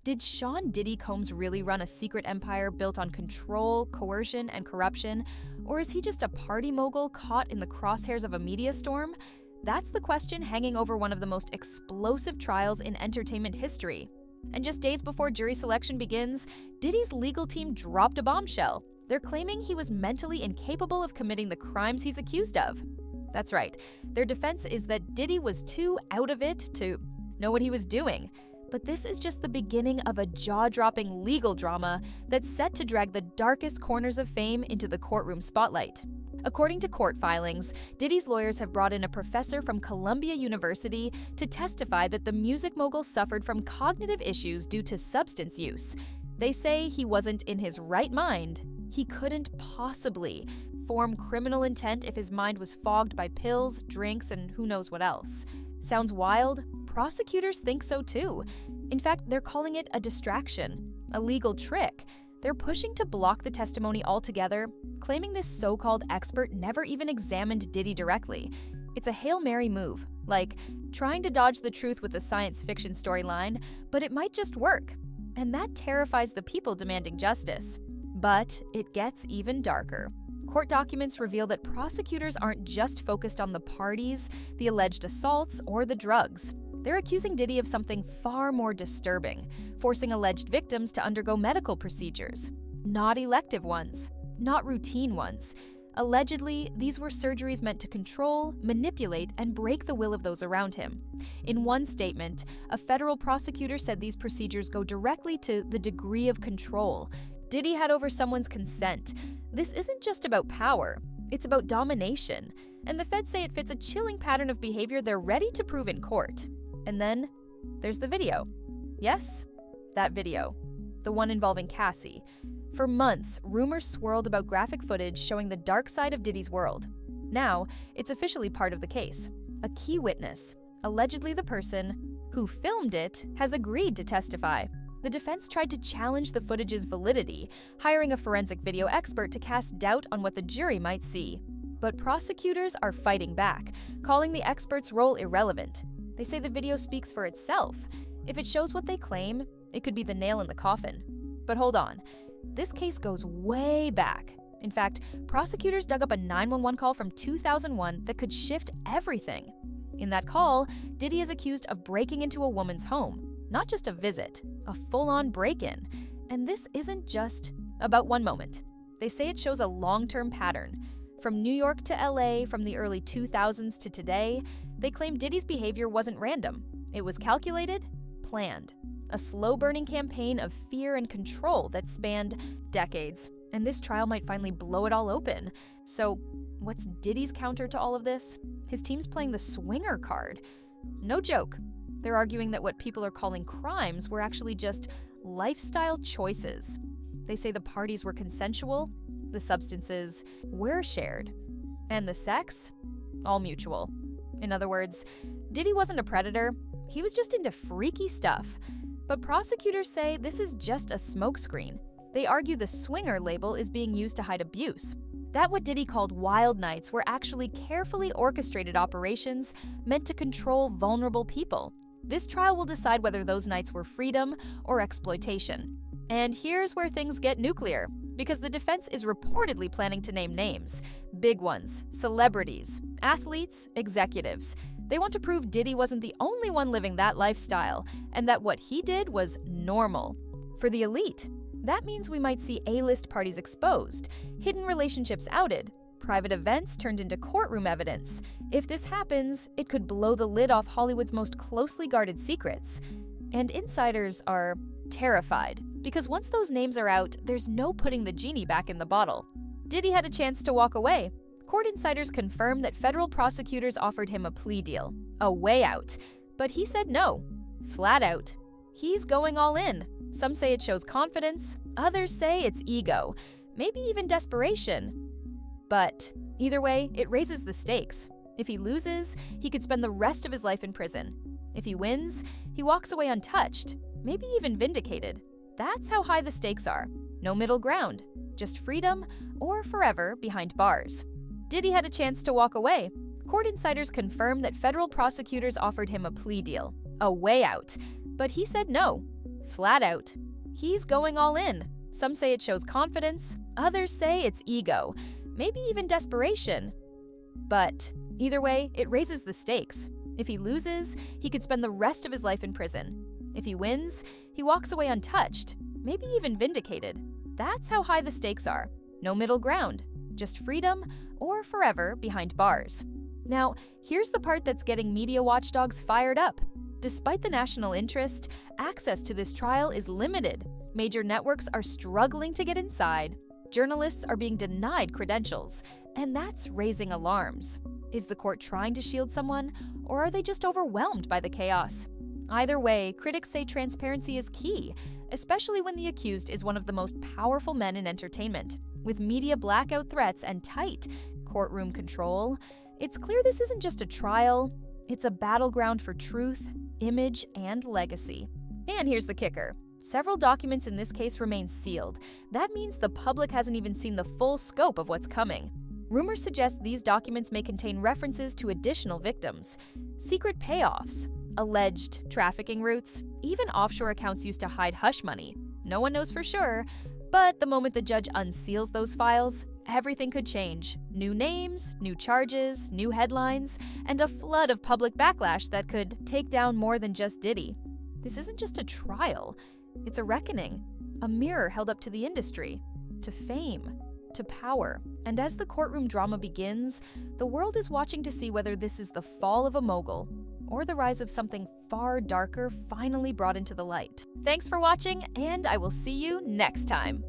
Did Sean Diddy Combs really run a secret empire built on control, coercion, and corruption? Or is he just a party mogul caught in the crosshairs of a media storm? That's the question hanging over one of the most explosive trials in entertainment history. And just days before jury selection begins, Diddy's legal team dropped a bombshell. They're claiming he was mentally incapable of committing the crimes he's accused of. That's right, their defense is that Diddy was too out of it to know what he was doing. But this is just the beginning of a jaw-dropping legal drama that's set to drag the darkest corners of fame into the courtroom spotlight. According to court filings, Diddy's lawyers have brought in a professor from Columbia University to testify that the music mogul suffered from cognitive issues due to substance use. They say he wasn't in his right mind. He couldn't possibly form criminal intent if his mind was fogged by pills, drinks, and who knows what else. Sounds wild? Prosecutors think so too. In fact, they're calling it a distraction, a legal trick. They're pushing to block the testimony altogether, claiming this so-called expert never even examined Diddy directly. It's a Hail Mary move, like trying to dodge the truth with a science fiction storyline, but it might just work. And that terrifies the people demanding justice. But it gets even darker. Court documents reveal that prosecutors aren't just focused on the parties, the alleged assaults, or the drugs. They're accusing Diddy of something far more disturbing, forcing alleged victims to undergo medical procedures. Not elective ones, not routine ones. Allegedly, these were surgeries meant to control, manipulate, and break the will of those around him. In one statement, a federal prosecutor said these procedures go directly to the degree of control Diddy had over someone's consent. This isn't just about power, it's about domination. And the feds say it fits a chilling pattern of behavior they're ready to prove in court. And then there's the video. Yes, that video. The one involving Cassie. For months, rumors swirled about graphic footage showing the dark side of Diddy's world. Now, it's officially part of the case. A key witness, allegedly the person who filmed it, has agreed to testify. The defense tried to challenge the footage's validity, hiring a forensic video expert to cast doubt on what the jury might see. But prosecutors are fighting back, calling the expert's role irrelevant. They say the video speaks for itself. If it shows what they claim, it could be the nail in the coffin. But hold on. This case goes way back. In fact, prosecutors dug up a 911 call from 2001 that could shift everything. In that call, Diddy is accused of breaking into a woman's home. Not just a visit, a full-on break-in. And this isn't just about one moment. They say it shows a long-term pattern. From New York to LA, from the early 2000s to today, they claim Diddy's behavior wasn't random. It was calculated, planned. A slow-burning campaign of fear and control that spanned decades. And this trial might finally blow it all open. So, what's Diddy's counter to all of this? His team's playing the swinger card. No joke. They're arguing that what people are calling crimes were actually just lifestyle choices. They say the parties were consensual, the substances were shared, and the sex, all mutual. In other words, Diddy wasn't a predator, he was just into freaky stuff. But prosecutors say this is just a smokescreen. They argue the swinger label is being used to hide abuse. That what Diddy called wild nights were actually carefully orchestrated operations meant to control vulnerable people. This trial will decide whether those nights were freedom or exploitation. And here's where things get nuclear, because the defense is reportedly planning to name names. Big ones, celebrities, athletes, executives. They want to prove Diddy wasn't the only one living that lifestyle, and that what he did was normal. For the elite, that means we might see A-list parties exposed, hidden relationships outed, private events turned into courtroom evidence. If this happens, it could blow the lid off Hollywood's most closely guarded secrets. And insiders are terrified, because once those names are out, there's no putting the genie back in the bottle. Diddy had a chance to walk away. Court insiders confirm that federal prosecutors offered him a plea deal, a way out. But he said no, flat out. He's going all in. Some say it shows confidence, others say it's ego, maybe even desperation. But either way, it raises the stakes. If he loses, he could spend the rest of his life in prison. If he wins, he walks away untouched, maybe even vindicated. That's how high the stakes are. No middle ground, just freedom or forever behind bars. Diddy had a chance to walk away. Court insiders confirm that federal prosecutors offered him a plea deal, a way out. But he said no, Flat out. He's going all in. Some say it shows confidence, others say it's ego, maybe even desperation. But either way, it raises the stakes. If he loses, he could spend the rest of his life in prison. If he wins, he walks away untouched, maybe even vindicated. That's how high the stakes are. No middle ground, just freedom or forever behind bars. Now, here's the part that's getting media watchdogs fired up. Despite the national interest, access to this trial is limited. Major networks are struggling to get inside. Journalists are being denied credentials, and that's raising alarms. Is the court trying to shield someone, or are they just overwhelmed by the chaos? Either way, critics say transparency is key, especially when the accused is one of the most powerful men in entertainment. With media blackout threats and tight courtroom control, it's clear this isn't just a trial, it's a battleground for truth, image, and legacy. And here's the kicker. Several documents in this case remain sealed. That means the public hasn't even seen the full scope of what's coming. Rumors suggest these documents may contain references to additional victims, secret payoffs, alleged trafficking routes, even offshore accounts used to hide hush money. No one knows for sure, but the moment the judge unseals those files, everything could change. New names, new charges, new headlines, and a flood of public backlash that could take down more than just Diddy. This isn't just a trial. It's a reckoning, a mirror held up to the industry, to fame, to power. And as the courtroom drama begins, the world is watching to see whether this is the fall of a mogul or the rise of something far darker finally brought into the light. Thanks for watching, and I will see you next time.